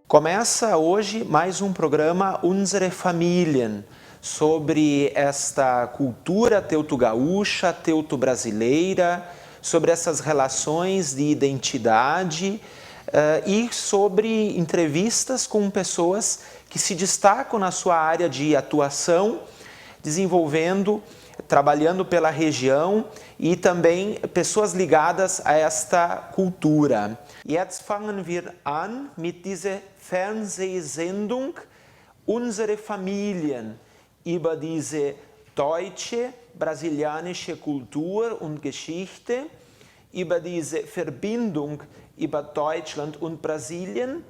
Começa hoje mais um programa Unsere Familien, sobre esta cultura teuto-gaúcha, teuto-brasileira, sobre essas relações de identidade e sobre entrevistas com pessoas que se destacam na sua área de atuação, desenvolvendo, trabalhando pela região e também pessoas ligadas a esta cultura. Jetzt fangen wir an mit dieser Fernsehsendung Unsere Familien über diese deutsche, brasilianische Kultur und Geschichte, über diese Verbindung über Deutschland und Brasilien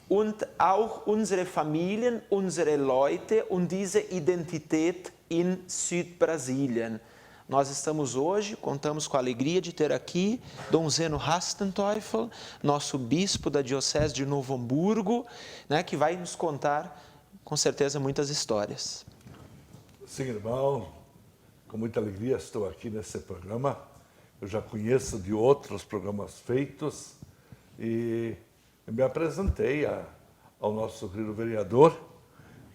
und auch unsere Familien, unsere Leute und diese Identität in Südbrasilien. Nós estamos hoje, contamos com a alegria de ter aqui Dom Zeno Hastenteufel, nosso bispo da Diocese de Novo Hamburgo, né, que vai nos contar, com certeza, muitas histórias. Sim, irmão, com muita alegria estou aqui nesse programa. Eu já conheço de outros programas feitos e me apresentei ao nosso querido vereador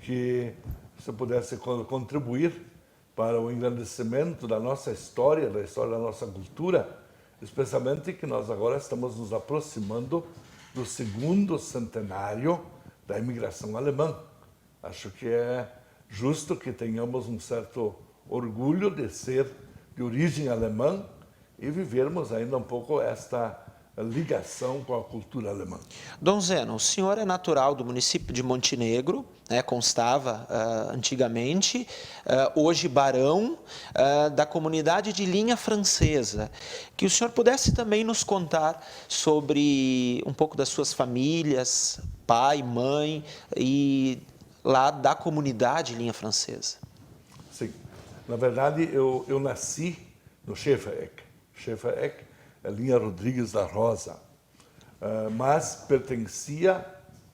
que se pudesse contribuir para o engrandecimento da nossa história, da história da nossa cultura, especialmente que nós agora estamos nos aproximando do segundo centenário da imigração alemã. Acho que é justo que tenhamos um certo orgulho de ser de origem alemã e vivermos ainda um pouco esta ligação com a cultura alemã. Dom Zeno, o senhor é natural do município de Montenegro, né, constava antigamente, hoje barão da comunidade de linha francesa. Que o senhor pudesse também nos contar sobre um pouco das suas famílias, pai, mãe, e lá da comunidade linha francesa. Sim, na verdade eu nasci no Schäferegg. Schäferegg é linha Rodrigues da Rosa, mas pertencia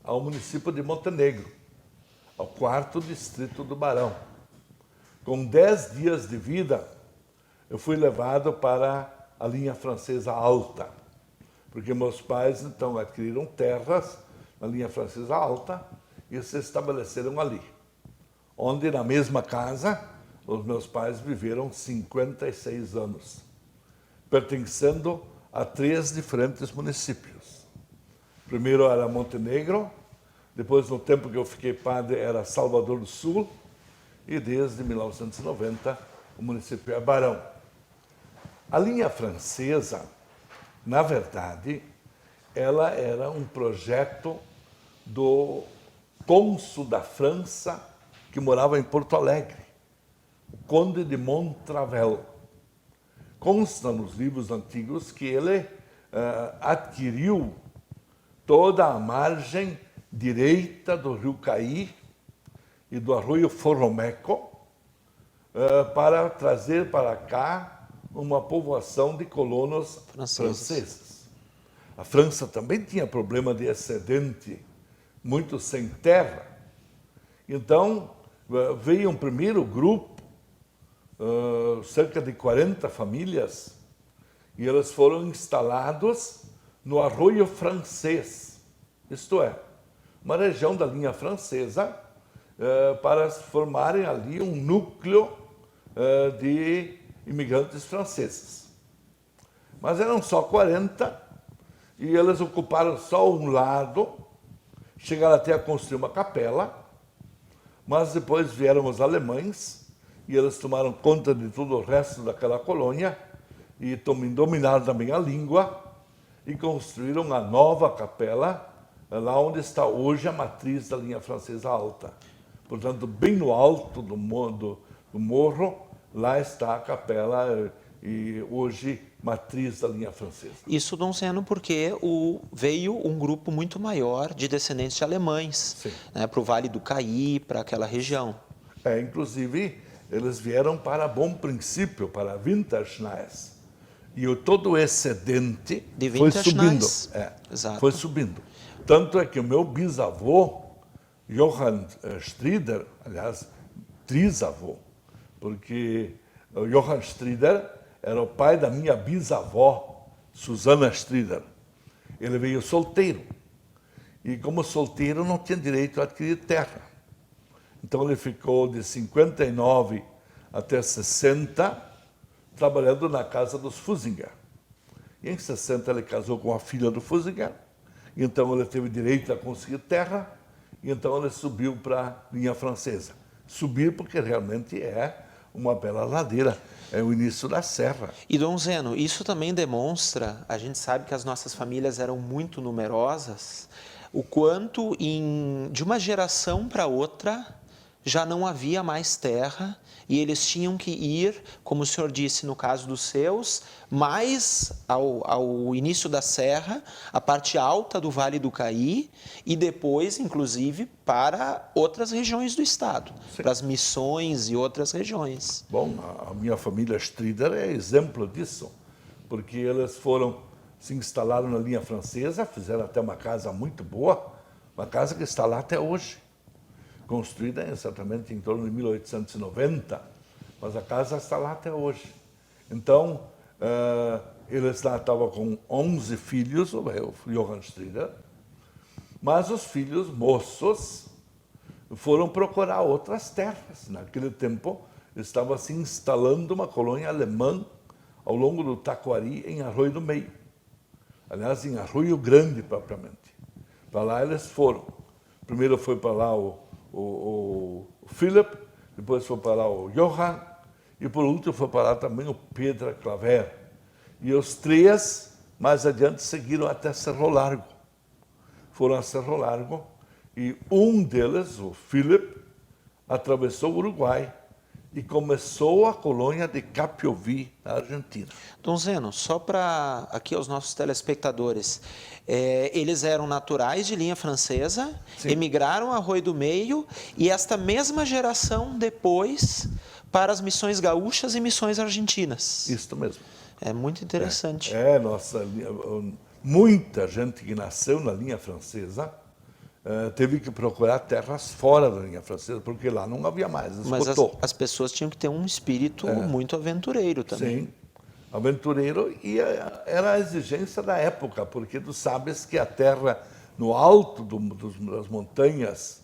ao município de Montenegro, ao 4º distrito do Barão. Com 10 dias de vida, eu fui levado para a linha francesa alta, porque meus pais então adquiriram terras na linha francesa alta e se estabeleceram ali, onde na mesma casa os meus pais viveram 56 anos. Pertencendo a 3 diferentes municípios. Primeiro era Montenegro, depois, no tempo que eu fiquei padre, era Salvador do Sul, e desde 1990 o município é Barão. A linha francesa, na verdade, ela era um projeto do cônsul da França que morava em Porto Alegre, o Conde de Montravel. Consta nos livros antigos que ele adquiriu toda a margem direita do rio Caí e do arroio Forromeco para trazer para cá uma povoação de colonos franceses. A França também tinha problema de excedente, muito sem terra. Então, veio um primeiro grupo, cerca de 40 famílias, e eles foram instalados no Arroio Francês, isto é, uma região da linha francesa, para formarem ali um núcleo de imigrantes franceses. Mas eram só 40, e eles ocuparam só um lado, chegaram até a construir uma capela, mas depois vieram os alemães, e eles tomaram conta de todo o resto daquela colônia e dominaram também a língua e construíram a nova capela, lá onde está hoje a matriz da linha francesa alta. Portanto, bem no alto do morro, lá está a capela e hoje matriz da linha francesa. Isso, Dom Zeno, porque veio um grupo muito maior de descendentes de alemães, né, para o Vale do Caí, para aquela região. Inclusive, eles vieram para Bom Princípio, para Winterschneis. E todo o excedente De foi subindo. Exato. Foi subindo. Tanto é que o meu bisavô, Johann Strieder, aliás, trisavô, porque o Johann Strieder era o pai da minha bisavó, Susana Strieder. Ele veio solteiro. E como solteiro não tinha direito a adquirir terra. Então ele ficou de 59 até 60 trabalhando na casa dos Fusinger. E em 60 ele casou com a filha do Fusinger. E então ele teve direito a conseguir terra. E então ele subiu para a linha francesa. Subir porque realmente é uma bela ladeira. É o início da serra. E, Dom Zeno, isso também demonstra, a gente sabe que as nossas famílias eram muito numerosas, o quanto de uma geração para outra já não havia mais terra e eles tinham que ir, como o senhor disse no caso dos seus, mais ao início da serra, a parte alta do Vale do Caí e depois, inclusive, para outras regiões do estado, Sim. para as missões e outras regiões. Bom, a minha família Strieder é exemplo disso, porque eles se instalaram na linha francesa, fizeram até uma casa muito boa, uma casa que está lá até hoje. Construída exatamente em torno de 1890, mas a casa está lá até hoje. Então, eles lá estavam com 11 filhos, o Johann Strieder, mas os filhos moços foram procurar outras terras. Naquele tempo, estava se instalando uma colônia alemã ao longo do Taquari, em Arroio do Meio. Aliás, em Arroio Grande, propriamente. Para lá eles foram. Primeiro foi para lá o Philipp, depois foi para lá o Johann, e por último foi para lá também o Pedro Claver. E os três, mais adiante, seguiram até Cerro Largo. Foram a Cerro Largo, e um deles, o Philipp, atravessou o Uruguai e começou a colônia de Capiovy, na Argentina. Dom Zeno, só para aqui aos nossos telespectadores, eles eram naturais de linha francesa, Sim. emigraram a Arroio do Meio e esta mesma geração depois para as missões gaúchas e missões argentinas. Isso mesmo. É muito interessante. Muita gente que nasceu na linha francesa teve que procurar terras fora da linha francesa, porque lá não havia mais, esgotou. Mas as pessoas tinham que ter um espírito muito aventureiro também. Sim, aventureiro, e era a exigência da época, porque tu sabes que a terra no alto das montanhas,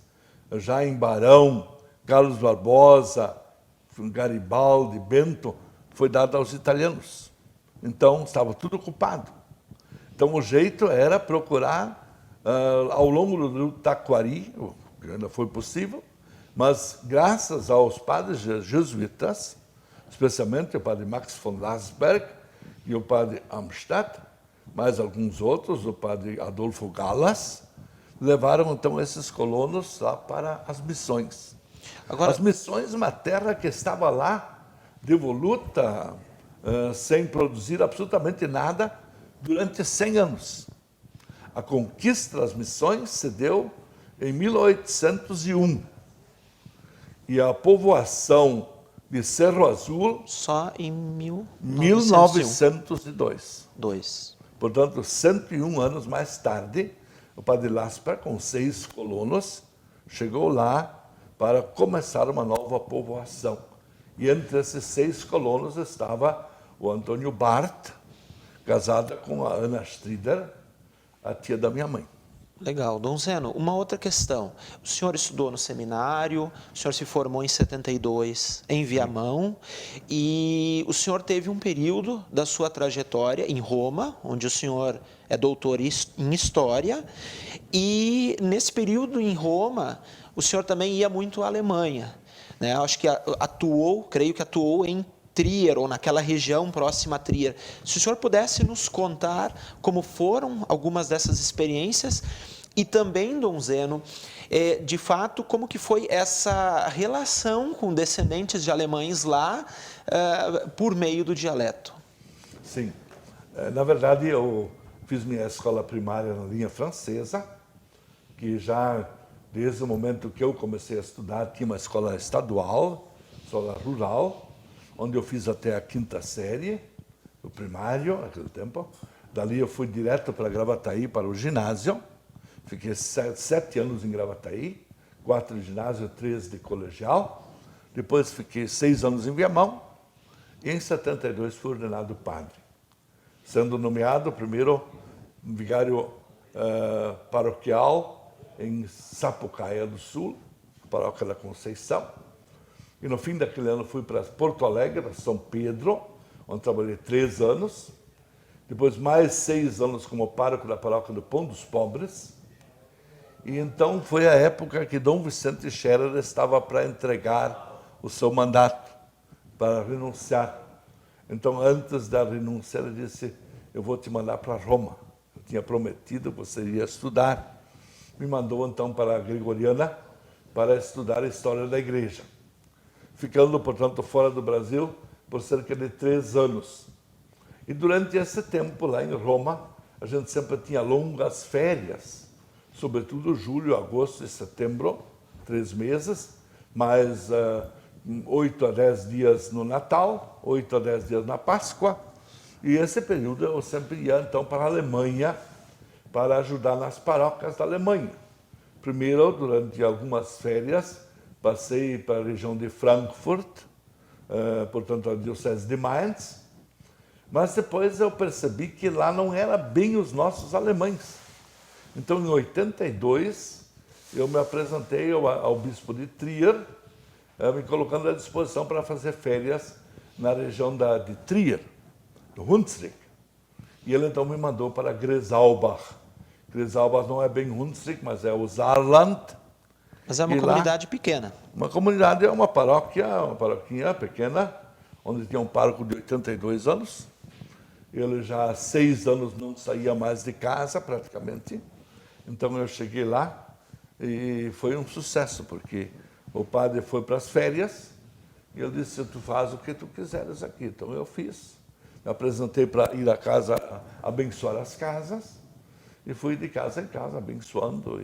já em Barão, Carlos Barbosa, Garibaldi, Bento, foi dada aos italianos. Então, estava tudo ocupado. Então, o jeito era procurar ao longo do rio Taquari, o que ainda foi possível, mas graças aos padres jesuítas, especialmente o padre Max von Lasberg e o padre Amstadt, mais alguns outros, o padre Adolfo Galas, levaram então esses colonos lá para as missões. Agora, as missões, uma terra que estava lá, devoluta, sem produzir absolutamente nada, durante 100 anos. A conquista das missões se deu em 1801. E a povoação de Cerro Azul... Só em 1902. Portanto, 101 anos mais tarde, o padre Lasper, com 6 colonos, chegou lá para começar uma nova povoação. E entre esses 6 colonos estava o Antônio Barth, casada com a Ana Strieder, a tia da minha mãe. Legal. Dom Zeno, uma outra questão. O senhor estudou no seminário, o senhor se formou em 72 em Viamão, e o senhor teve um período da sua trajetória em Roma, onde o senhor é doutor em História, e nesse período em Roma, o senhor também ia muito à Alemanha, né? Acho que creio que atuou em Trier, ou naquela região próxima a Trier. Se o senhor pudesse nos contar como foram algumas dessas experiências E também, Dom Zeno, de fato, como que foi essa relação com descendentes de alemães lá por meio do dialeto? Sim. Na verdade, eu fiz minha escola primária na linha francesa, que já desde o momento que eu comecei a estudar tinha uma escola estadual, escola rural, onde eu fiz até a 5ª série, o primário, naquele tempo. Dali eu fui direto para Gravataí, para o ginásio. Fiquei 7 anos em Gravataí, 4 de ginásio, 3 de colegial. Depois fiquei 6 anos em Viamão e em 72 fui ordenado padre, sendo nomeado primeiro vigário paroquial em Sapucaia do Sul, paróquia da Conceição. E no fim daquele ano fui para Porto Alegre, para São Pedro, onde trabalhei 3 anos. Depois mais 6 anos como pároco da paróquia do Pão dos Pobres. E então foi a época que Dom Vicente Scherer estava para entregar o seu mandato, para renunciar. Então, antes da renúncia, ele disse, eu vou te mandar para Roma. Eu tinha prometido que você iria estudar. Me mandou, então, para a Gregoriana para estudar a história da igreja. Ficando, portanto, fora do Brasil por cerca de 3 anos. E durante esse tempo, lá em Roma, a gente sempre tinha longas férias, sobretudo julho, agosto e setembro, 3 meses, mais 8 a 10 dias no Natal, 8 a 10 dias na Páscoa. E esse período eu sempre ia, então, para a Alemanha, para ajudar nas paróquias da Alemanha. Primeiro, durante algumas férias, passei para a região de Frankfurt, portanto, a diocese de Mainz, mas depois eu percebi que lá não era bem os nossos alemães. Então, em 82, eu me apresentei ao bispo de Trier, me colocando à disposição para fazer férias na região de Trier, do Hunsrück. E ele então me mandou para Gresaubach. Gresaubach não é bem Hunsrück, mas é o Saarland. Mas é uma comunidade pequena. Uma comunidade, é uma paroquinha pequena, onde tinha um pároco de 82 anos. Ele já há 6 anos não saía mais de casa, praticamente. Então eu cheguei lá e foi um sucesso, porque o padre foi para as férias e ele disse, tu faz o que tu quiseres aqui. Então eu fiz. Me apresentei para ir à casa, abençoar as casas, e fui de casa em casa, abençoando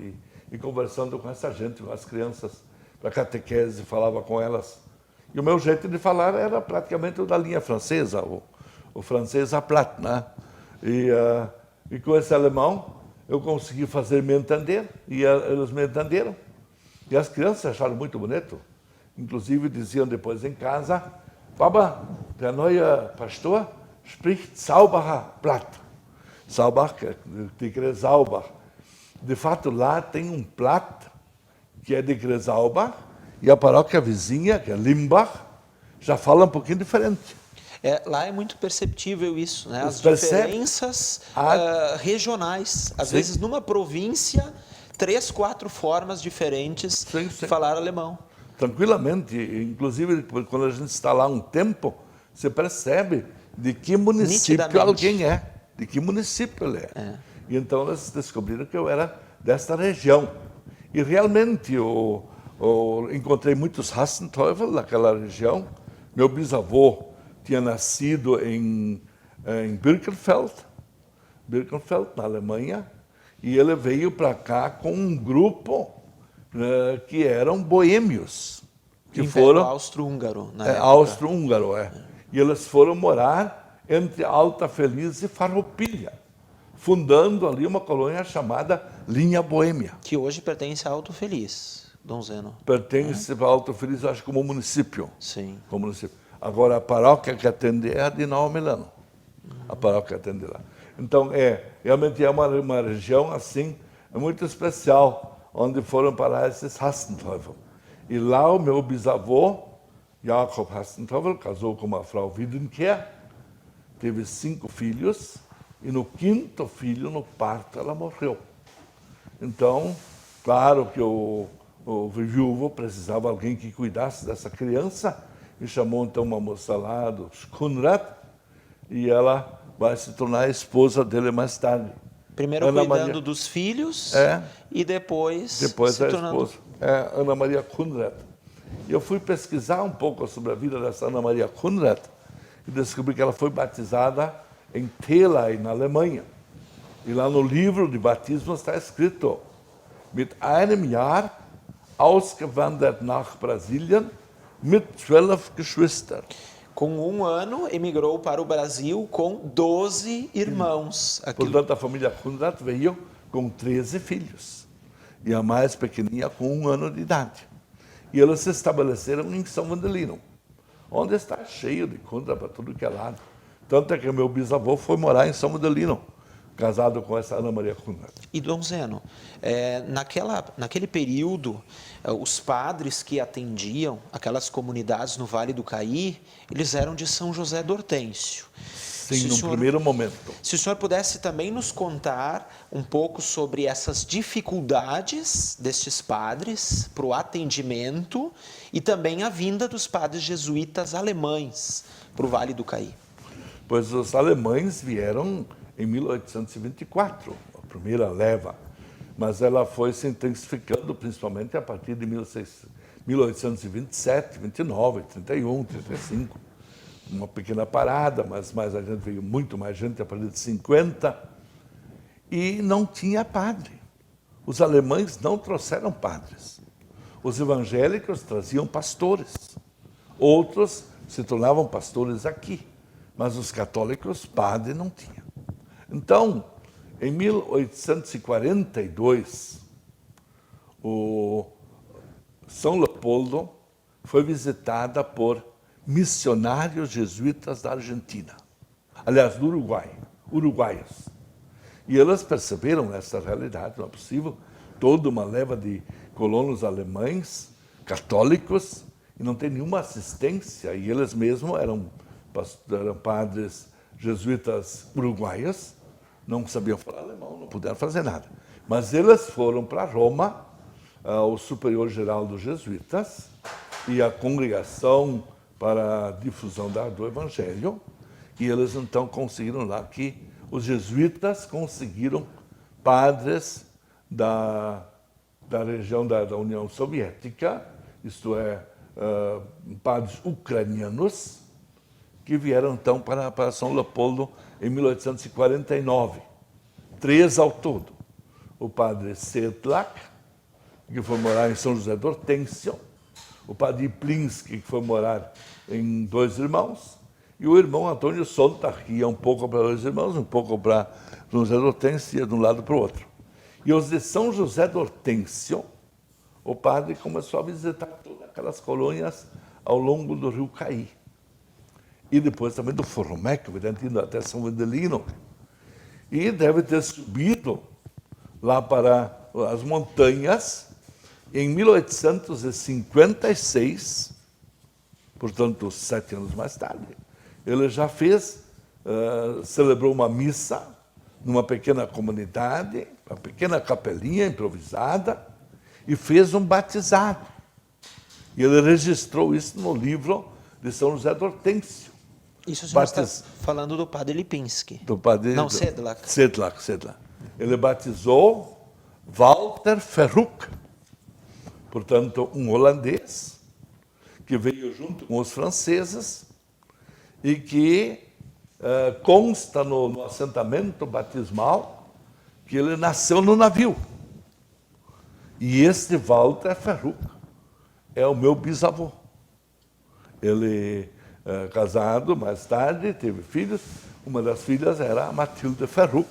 e conversando com essa gente, com as crianças, para catequese, falava com elas. E o meu jeito de falar era praticamente o da linha francesa, o francês à plate, né? E com esse alemão, eu consegui fazer me entender, e eles me entenderam. E as crianças acharam muito bonito. Inclusive diziam depois em casa, Papa, der neue Pastor spricht Saubacher Platt. Saubach, de Gresaubach. De fato, lá tem um Platt, que é de Gresaubach, e a paróquia vizinha, que é Limbach, já fala um pouquinho diferente. Lá é muito perceptível isso, né? As diferenças regionais. Às vezes, numa província, 3, 4 formas diferentes de falar alemão. Tranquilamente. Inclusive, quando a gente está lá um tempo, você percebe de que município alguém é, de que município ele é. E então eles descobriram que eu era desta região. E realmente eu encontrei muitos Hassenteufel naquela região. Meu bisavô tinha nascido em Birkenfeld, na Alemanha, e ele veio para cá com um grupo que eram boêmios. Que foram austro-húngaro, na época. Austro-húngaro, E eles foram morar entre Alta Feliz e Farroupilha, fundando ali uma colônia chamada Linha Boêmia. Que hoje pertence a Alto Feliz, Dom Zeno. Pertence a Alto Feliz, acho, como município. Sim. Como município. Agora, a paróquia que atende é a de Nova Milano. A paróquia que atende lá. Então, realmente é uma região, assim, muito especial, onde foram parar esses Hassenteufel. E lá o meu bisavô, Jakob Hassenteufel, casou com uma Frau Wiedenkehr, teve 5 filhos, e no 5º filho, no parto, ela morreu. Então, claro que o viúvo precisava de alguém que cuidasse dessa criança, e chamou então uma moça lá do Schunrat, e ela vai se tornar a esposa dele mais tarde. Primeiro Ana cuidando Maria- dos filhos e depois se a tornando... esposa, Ana Maria Conrad. E eu fui pesquisar um pouco sobre a vida dessa Ana Maria Conrad e descobri que ela foi batizada em Thelay, na Alemanha. E lá no livro de batismo está escrito: mit einem Jahr ausgewandert nach Brasilien mit 12 Geschwistern. Com 1 ano, emigrou para o Brasil com 12 irmãos. Portanto, a família Conrad veio com 13 filhos. E a mais pequenininha com 1 ano de idade. E eles se estabeleceram em São Vendelino, onde está cheio de Conrad para tudo que é lado. Tanto é que meu bisavô foi morar em São Vendelino, casado com essa Ana Maria Conrad. E, Dom Zeno, naquele período, os padres que atendiam aquelas comunidades no Vale do Caí, eles eram de São José do Hortêncio. Sim, no primeiro momento. Se o senhor pudesse também nos contar um pouco sobre essas dificuldades destes padres para o atendimento e também a vinda dos padres jesuítas alemães para o Vale do Caí. Pois os alemães vieram em 1824, a primeira leva, mas ela foi se intensificando principalmente a partir de 1827, 29, 31, 35. Uma pequena parada, mas mais a gente veio muito mais gente a partir de 50. E não tinha padre. Os alemães não trouxeram padres. Os evangélicos traziam pastores. Outros se tornavam pastores aqui. Mas os católicos, padre não tinha. Então, em 1842, o São Leopoldo foi visitada por missionários jesuítas da Argentina, aliás, do Uruguai, uruguaios. E eles perceberam essa realidade, não é possível, toda uma leva de colonos alemães, católicos, e não tem nenhuma assistência, e eles mesmos eram padres jesuítas uruguaios, não sabiam falar alemão, não puderam fazer nada. Mas eles foram para Roma, o superior-geral dos jesuítas, e a congregação para a difusão do Evangelho, e eles então conseguiram lá que os jesuítas conseguiram padres da região da União Soviética, isto é, padres ucranianos, que vieram então para São Leopoldo em 1849. 3 ao todo. O padre Sedlak, que foi morar em São José do Hortêncio, o padre Plinsky, que foi morar em Dois Irmãos, e o irmão Antônio Sontag, que ia um pouco para Dois Irmãos, um pouco para São José do Hortêncio, ia de um lado para o outro. E os de São José do Hortêncio, o padre começou a visitar todas aquelas colônias ao longo do rio Caí. E depois também do Forromeco, indo até São Vendelino. E deve ter subido lá para as montanhas em 1856, portanto, 7 anos mais tarde. Ele já celebrou uma missa numa pequena comunidade, uma pequena capelinha improvisada, e fez um batizado. E ele registrou isso no livro de São José do Hortêncio. Isso o senhor está falando do padre Lipinski. Do padre... Não, Sedlak. Sedlak. Ele batizou Walter Verhoek, portanto, um holandês, que veio junto com os franceses e que consta no assentamento batismal que ele nasceu no navio. E este Walter Verhoek é o meu bisavô. Ele, casado mais tarde, teve filhos. Uma das filhas era a Matilde Verhoek,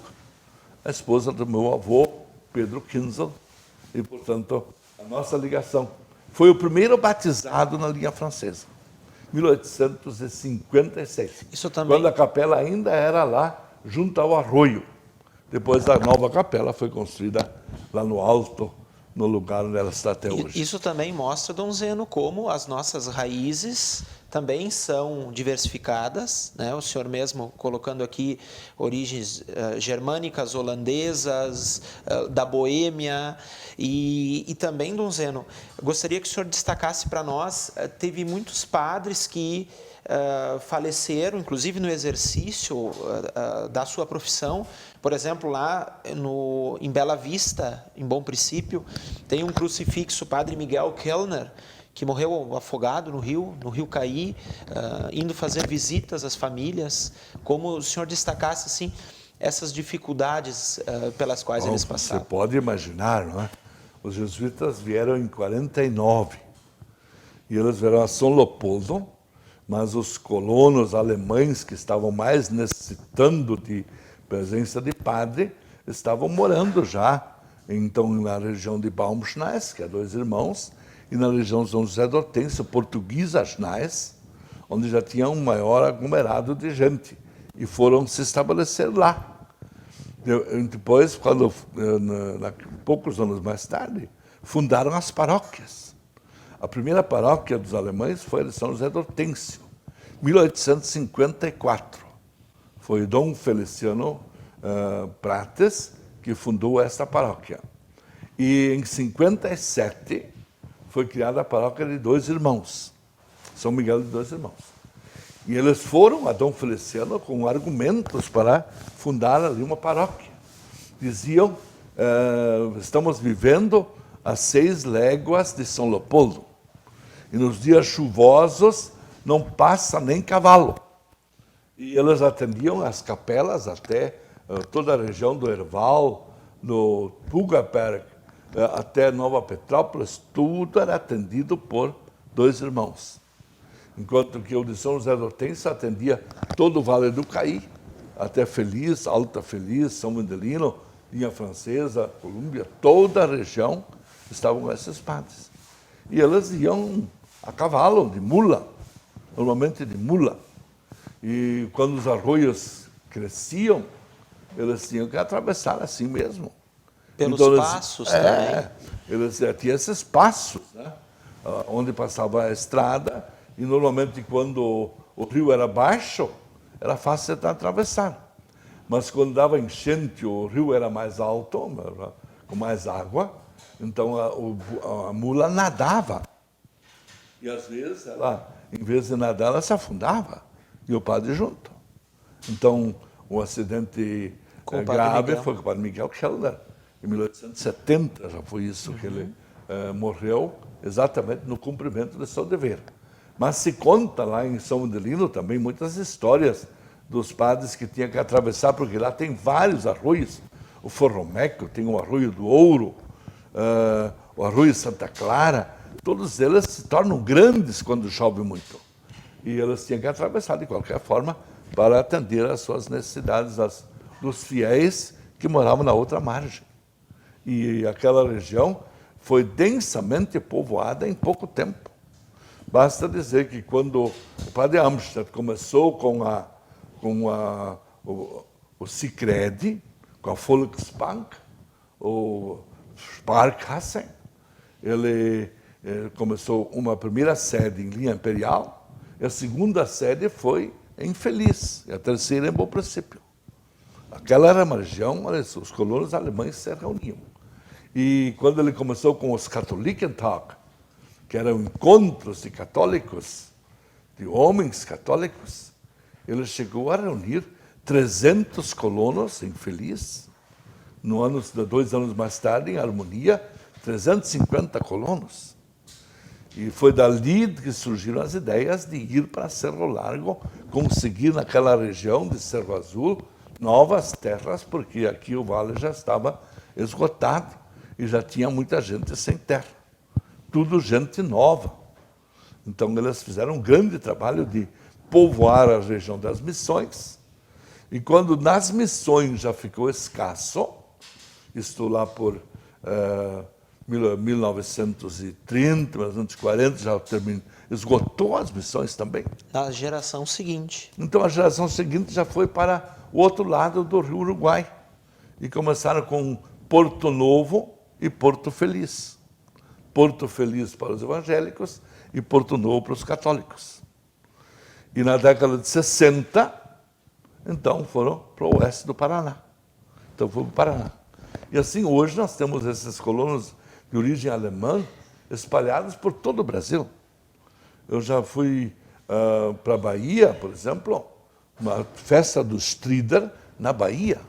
a esposa do meu avô, Pedro Kinzel. E, portanto, a nossa ligação. Foi o primeiro batizado na linha francesa, 1856. Isso também... Quando a capela ainda era lá, junto ao arroio. Depois a nova capela foi construída lá no alto, no lugar onde ela está até hoje. Isso também mostra, Dom Zeno, como as nossas raízes também são diversificadas, né? O senhor mesmo colocando aqui origens germânicas, holandesas, da Boêmia e também, Dom Zeno, gostaria que o senhor destacasse para nós, teve muitos padres que faleceram, inclusive no exercício da sua profissão. Por exemplo, lá em Bela Vista, em Bom Princípio, tem um crucifixo, Padre Miguel Kellner, que morreu afogado no Rio Caí, indo fazer visitas às famílias. Como o senhor destacasse assim, essas dificuldades pelas quais eles passaram? Você pode imaginar, não é? Os jesuítas vieram em 49 e eles vieram a São Leopoldo, mas os colonos alemães que estavam mais necessitando de presença de padre estavam morando já, então, na região de Baumschneiss, que é 2 irmãos, e na região de São José do Hortêncio, Portuguesa Schneiss, onde já tinha um maior aglomerado de gente, e foram se estabelecer lá. Depois, poucos anos mais tarde, fundaram as paróquias. A primeira paróquia dos alemães foi a de São José do Hortêncio, 1854. Foi Dom Feliciano Prates que fundou esta paróquia. E em 57 foi criada a paróquia de 2 irmãos, São Miguel de 2 irmãos. E eles foram a Dom Feliciano com argumentos para fundar ali uma paróquia. Diziam, estamos vivendo a 6 léguas de São Leopoldo. E nos dias chuvosos não passa nem cavalo. E eles atendiam as capelas até toda a região do Herval, do Pugaberg, até Nova Petrópolis, tudo era atendido por 2 irmãos. Enquanto que o de São José do Hortêncio atendia todo o Vale do Caí, até Feliz, Alta Feliz, São Mendelino, Linha Francesa, Colômbia, toda a região estavam com esses padres. E eles iam a cavalo, de mula, normalmente de mula. E quando os arroios cresciam, eles tinham que atravessar assim mesmo. Pelos então, passos também. Eles tinham esses passos, né? Onde passava a estrada, e normalmente quando o rio era baixo, era fácil de atravessar. Mas quando dava enchente, o rio era mais alto, com mais água, então a mula nadava. E às vezes, ela, em vez de nadar, ela se afundava, e o padre junto. Então, o acidente grave foi com o Padre Miguel Kellner. Em 1870 já foi isso que ele morreu, exatamente no cumprimento de seu dever. Mas se conta lá em São Mendelino também muitas histórias dos padres que tinham que atravessar, porque lá tem vários arroios. O Forromeco tem o Arroio do Ouro, o Arroio Santa Clara, todos eles se tornam grandes quando chove muito. E eles tinham que atravessar de qualquer forma para atender às suas necessidades dos fiéis que moravam na outra margem. E aquela região foi densamente povoada em pouco tempo. Basta dizer que quando o padre Amstadt começou com o Sicredi, com a Volksbank, o Sparkassen, ele começou uma primeira sede em Linha Imperial, e a segunda sede foi em Feliz, e a terceira em Bom Princípio. Aquela era uma região onde os colonos alemães se reuniam. E quando ele começou com os Katholikentag, que eram encontros de católicos, de homens católicos, ele chegou a reunir 300 colonos em Feliz. 2 anos mais tarde, em Harmonia, 350 colonos. E foi dali que surgiram as ideias de ir para Cerro Largo, conseguir naquela região de Cerro Azul novas terras, porque aqui o vale já estava esgotado e já tinha muita gente sem terra. Tudo gente nova. Então eles fizeram um grande trabalho de povoar a região das missões. E quando nas missões já ficou escasso, isto lá por 1930, 1940, já esgotou as missões também. Na geração seguinte. Então a geração seguinte já foi para o outro lado do Rio Uruguai. E começaram com Porto Novo e Porto Feliz. Porto Feliz para os evangélicos e Porto Novo para os católicos. E na década de 60, então foram para o oeste do Paraná. Então foi para o Paraná. E assim, hoje nós temos esses colonos de origem alemã espalhados por todo o Brasil. Eu já fui para a Bahia, por exemplo, uma festa do Strider na Bahia.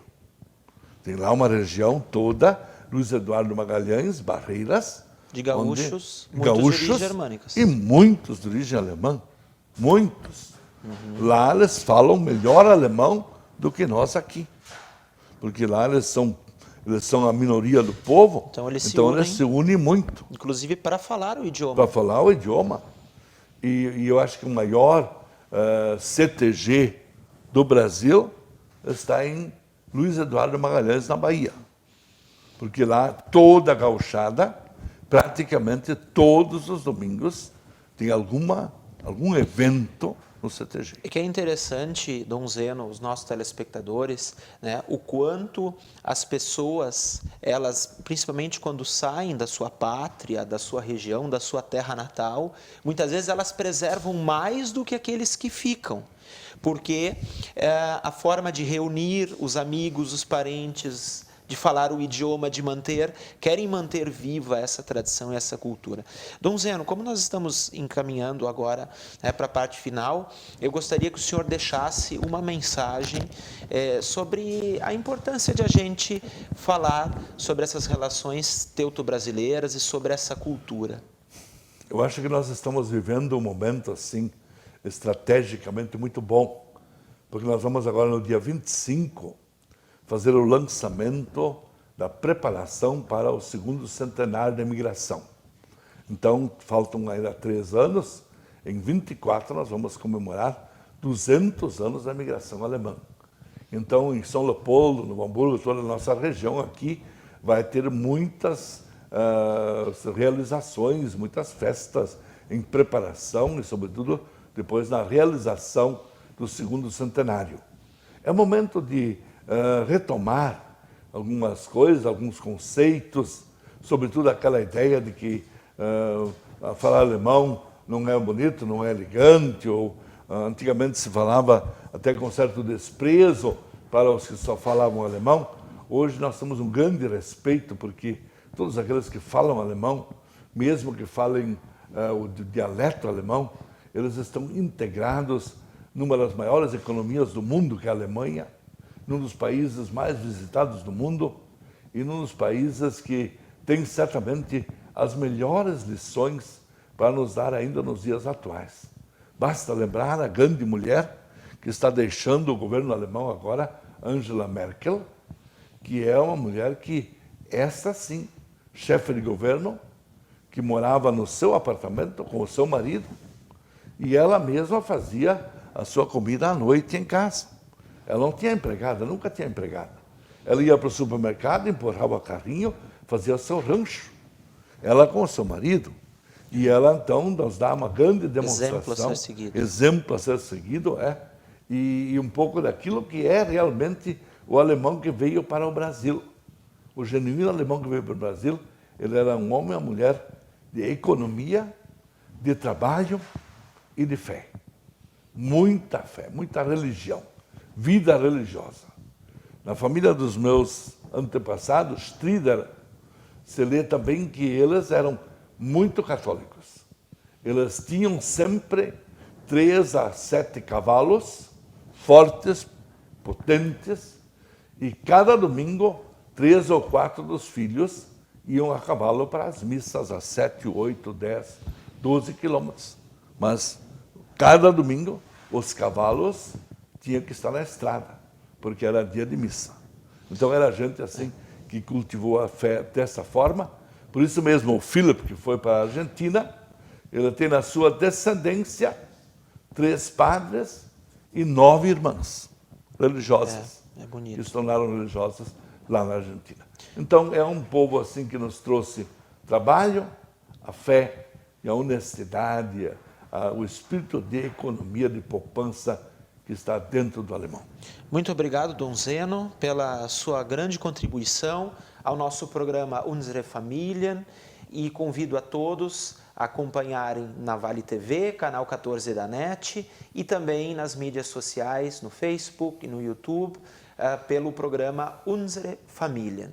Tem lá uma região toda, Luiz Eduardo Magalhães, Barreiras. De gaúchos, muitos de origem germânica. E muitos de origem alemã. Muitos. Lá eles falam melhor alemão do que nós aqui. Porque lá eles são a minoria do povo, então eles se unem muito. Inclusive para falar o idioma. Para falar o idioma. E eu acho que o maior CTG do Brasil está em Luiz Eduardo Magalhães, na Bahia. Porque lá toda a gauchada, praticamente todos os domingos, tem algum evento no CTG. E que é interessante, Dom Zeno, os nossos telespectadores, né, o quanto as pessoas, elas, principalmente quando saem da sua pátria, da sua região, da sua terra natal, muitas vezes elas preservam mais do que aqueles que ficam. Porque a forma de reunir os amigos, os parentes, de falar o idioma, querem manter viva essa tradição e essa cultura. Dom Zeno, como nós estamos encaminhando agora para a parte final, eu gostaria que o senhor deixasse uma mensagem sobre a importância de a gente falar sobre essas relações teuto-brasileiras e sobre essa cultura. Eu acho que nós estamos vivendo um momento assim, estrategicamente muito bom, porque nós vamos agora no dia 25 fazer o lançamento da preparação para o segundo centenário da imigração. Então, faltam ainda 3 anos, em 24 nós vamos comemorar 200 anos da imigração alemã. Então, em São Leopoldo, no Hamburgo, toda a nossa região aqui vai ter muitas realizações, muitas festas em preparação e, sobretudo, depois na realização do segundo centenário. É momento de retomar algumas coisas, alguns conceitos, sobretudo aquela ideia de que falar alemão não é bonito, não é elegante, ou antigamente se falava até com certo desprezo para os que só falavam alemão. Hoje nós temos um grande respeito, porque todos aqueles que falam alemão, mesmo que falem o dialeto alemão, eles estão integrados numa das maiores economias do mundo, que é a Alemanha, num dos países mais visitados do mundo e num dos países que tem certamente as melhores lições para nos dar ainda nos dias atuais. Basta lembrar a grande mulher que está deixando o governo alemão agora, Angela Merkel, que é uma mulher que, esta sim, chefe de governo, que morava no seu apartamento com o seu marido, e ela mesma fazia a sua comida à noite em casa. Ela não tinha empregada, nunca tinha empregada. Ela ia para o supermercado, empurrava o carrinho, fazia seu rancho. Ela com o seu marido. E ela, então, nos dá uma grande demonstração. Exemplo a ser seguido. Exemplo a ser seguido, e um pouco daquilo que é realmente o alemão que veio para o Brasil. O genuíno alemão que veio para o Brasil, ele era um homem e uma mulher de economia, de trabalho e de fé. Muita fé, muita religião, vida religiosa. Na família dos meus antepassados, Strider, se lê também que eles eram muito católicos. Eles tinham sempre 3 a 7 cavalos, fortes, potentes, e cada domingo 3 ou 4 dos filhos iam a cavalo para as missas a 7, 8, 10, 12 quilômetros. Mas cada domingo os cavalos tinham que estar na estrada, porque era dia de missa. Então era gente assim que cultivou a fé dessa forma. Por isso mesmo o Philip, que foi para a Argentina, ele tem na sua descendência 3 padres e 9 irmãs religiosas, bonito. que se tornaram religiosas lá na Argentina. Então é um povo assim que nos trouxe trabalho, a fé e a honestidade, o espírito de economia, de poupança que está dentro do alemão. Muito obrigado, Dom Zeno, pela sua grande contribuição ao nosso programa Unsere Familien. e convido a todos a acompanharem na Vale TV, canal 14 da NET, e também nas mídias sociais, no Facebook e no YouTube, pelo programa Unsere Familien.